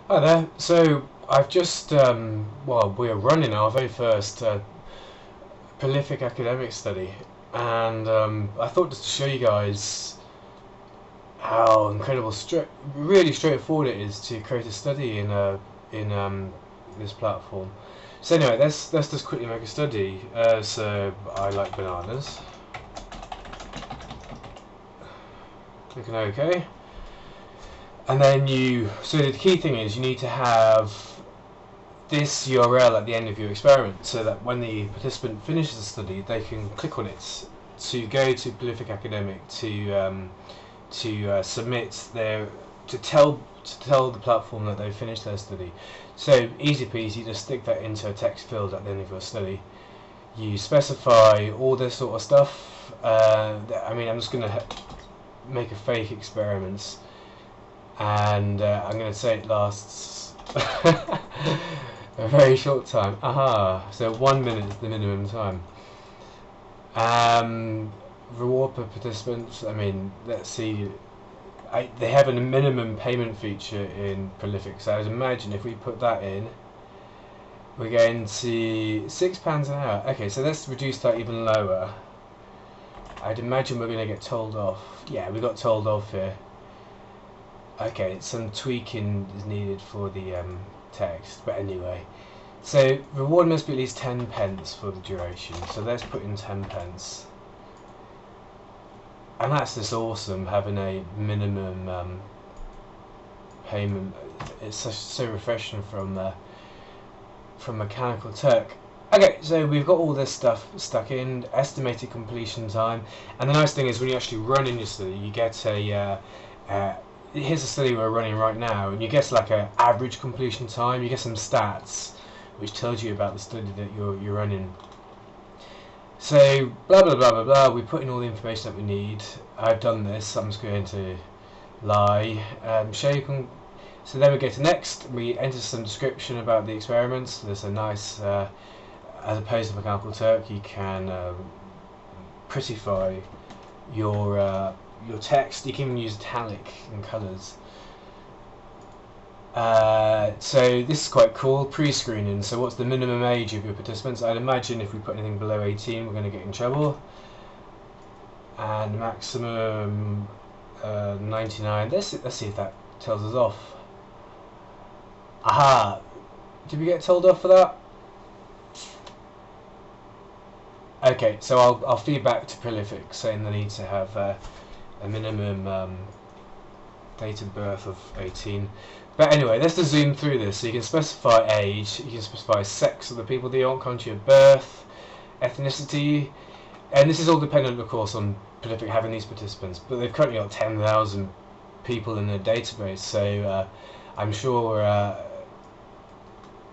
Hi there. So I've just, well, we're running our very first prolific academic study, and I thought just to show you guys how really straightforward it is to create a study in this platform. So anyway, let's just quickly make a study. So I like bananas. Click on OK, and then So the key thing is you need to have this URL at the end of your experiment so that when the participant finishes the study they can click on it to go to Prolific Academic to submit their to tell the platform that they've finished their study. So easy peasy, just stick that into a text field at the end of your study. You specify all this sort of stuff. I'm just going to make a fake experiment, and I'm going to say it lasts a very short time. Aha! So 1 minute is the minimum time. Reward per participants. Let's see. They have a minimum payment feature in Prolific, so I'd imagine if we put that in, we're going to £6 an hour. Okay, so let's reduce that even lower. I'd imagine we're going to get told off. Yeah, we got told off here. Okay, some tweaking is needed for the text, but anyway. So reward must be at least 10 pence for the duration. So let's put in 10 pence. And that's just awesome, having a minimum payment. It's so refreshing from Mechanical Turk. Okay, so we've got all this stuff stuck in, estimated completion time, and the nice thing is when you actually run in your study, you get here's a study we're running right now, and you get like an average completion time. You get some stats which tells you about the study that you're running. So blah blah blah blah blah. We put in all the information that we need. I've done this. I'm just going to lie. Show you can. So then we go to next. We enter some description about the experiments. There's a nice, as opposed to Mechanical Turk, you can prettify your text. You can even use italic and colours. So this is quite cool. Pre-screening. So what's the minimum age of your participants? I'd imagine if we put anything below 18, we're going to get in trouble. And maximum 99. Let's see if that tells us off. Aha! Did we get told off for that? Okay, so I'll feed back to Prolific saying they need to have a minimum date of birth of 18. But anyway, let's just zoom through this. So you can specify age, you can specify sex of the people that you want, country of birth, ethnicity, and this is all dependent, of course, on Prolific having these participants. But they've currently got 10,000 people in their database, so I'm sure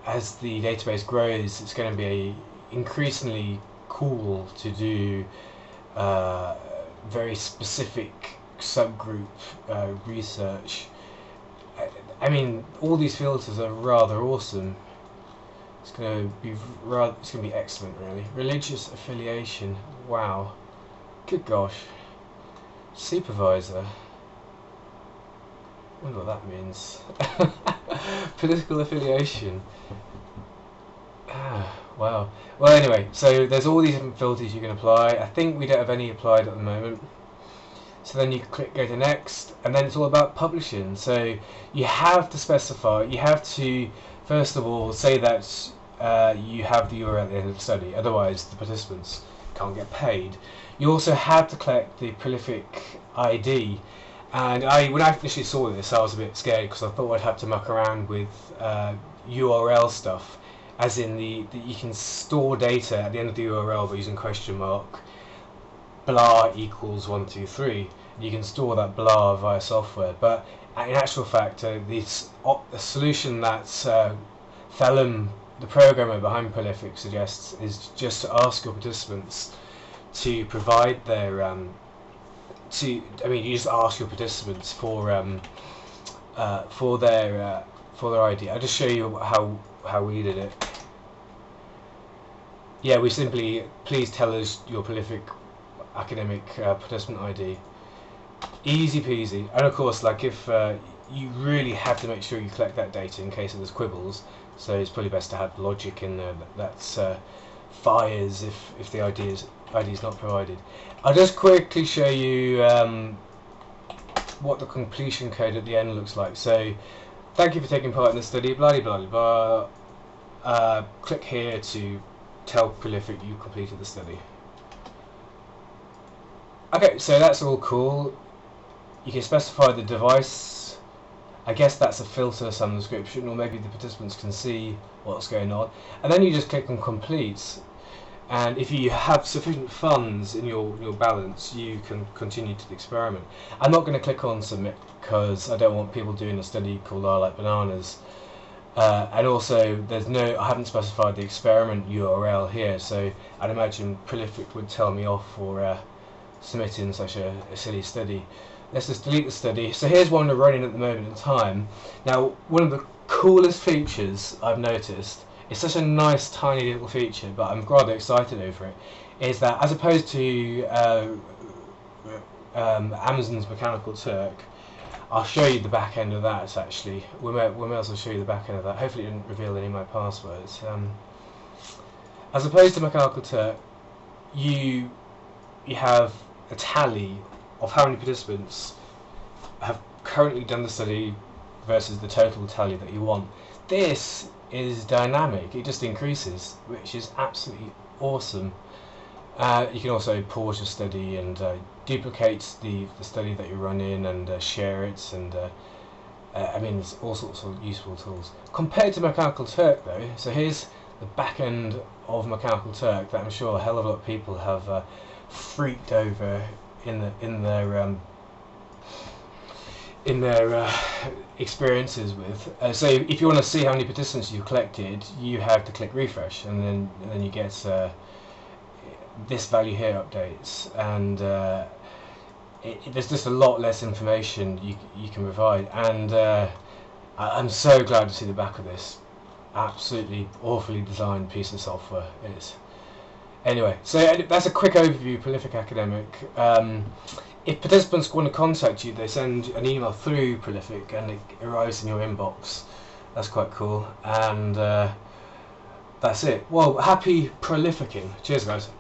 as the database grows, it's going to be increasingly cool to do very specific subgroup research. All these filters are rather awesome. It's going to be excellent, really. Religious affiliation. Wow. Good gosh. Supervisor. I wonder what that means. Political affiliation. Wow. Well, anyway, so there's all these different filters you can apply. I think we don't have any applied at the moment. So then you click go to next, and then it's all about publishing. So you have to specify, you have to first of all say that you have the URL at the end of the study, otherwise the participants can't get paid. You also have to collect the Prolific ID, and when I initially saw this I was a bit scared because I thought I'd have to muck around with URL stuff, as in you can store data at the end of the URL by using question mark blah equals 123. You can store that blah via software, but in actual fact, the solution that Phelim, the programmer behind Prolific, suggests is just to ask your participants to provide their you just ask your participants for their ID. I'll just show you how we did it. Yeah, we simply, please tell us your Prolific Academic participant ID. Easy peasy. And of course, like if you really have to make sure you collect that data in case there's quibbles. So it's probably best to have logic in there that's fires if the ID is not provided. I'll just quickly show you what the completion code at the end looks like. So thank you for taking part in the study, blah blah blah blah. Click here to tell Prolific you completed the study. Okay, so that's all cool. You can specify the device. I guess that's a filter, some description, or maybe the participants can see what's going on. And then you just click on complete. And if you have sufficient funds in your balance, you can continue to the experiment. I'm not going to click on submit because I don't want people doing a study called I Like Bananas. And also, I haven't specified the experiment URL here, so I'd imagine Prolific would tell me off for submitting such a silly study. Let's just delete the study. So here's one we're running at the moment in time. Now, one of the coolest features I've noticed, it's such a nice tiny little feature, but I'm rather excited over it, is that as opposed to Amazon's Mechanical Turk, I'll show you the back end of that actually. We may as well show you the back end of that. Hopefully it didn't reveal any of my passwords. As opposed to Mechanical Turk, you have a tally of how many participants have currently done the study versus the total tally that you want. This is dynamic, it just increases, which is absolutely awesome. You can also pause your study and duplicate the study that you're running and share it, and I mean, there's all sorts of useful tools. Compared to Mechanical Turk though, so here's the back end of Mechanical Turk that I'm sure a hell of a lot of people have freaked over in their experiences with. So if you want to see how many participants you've collected, you have to click refresh, and then you get this value here updates, and there's just a lot less information you can provide. And I'm so glad to see the back of this absolutely awfully designed piece of software. Anyway, so that's a quick overview of Prolific Academic. If participants want to contact you, they send an email through Prolific and it arrives in your inbox. That's quite cool. And that's it. Well, happy prolificing. Cheers, guys.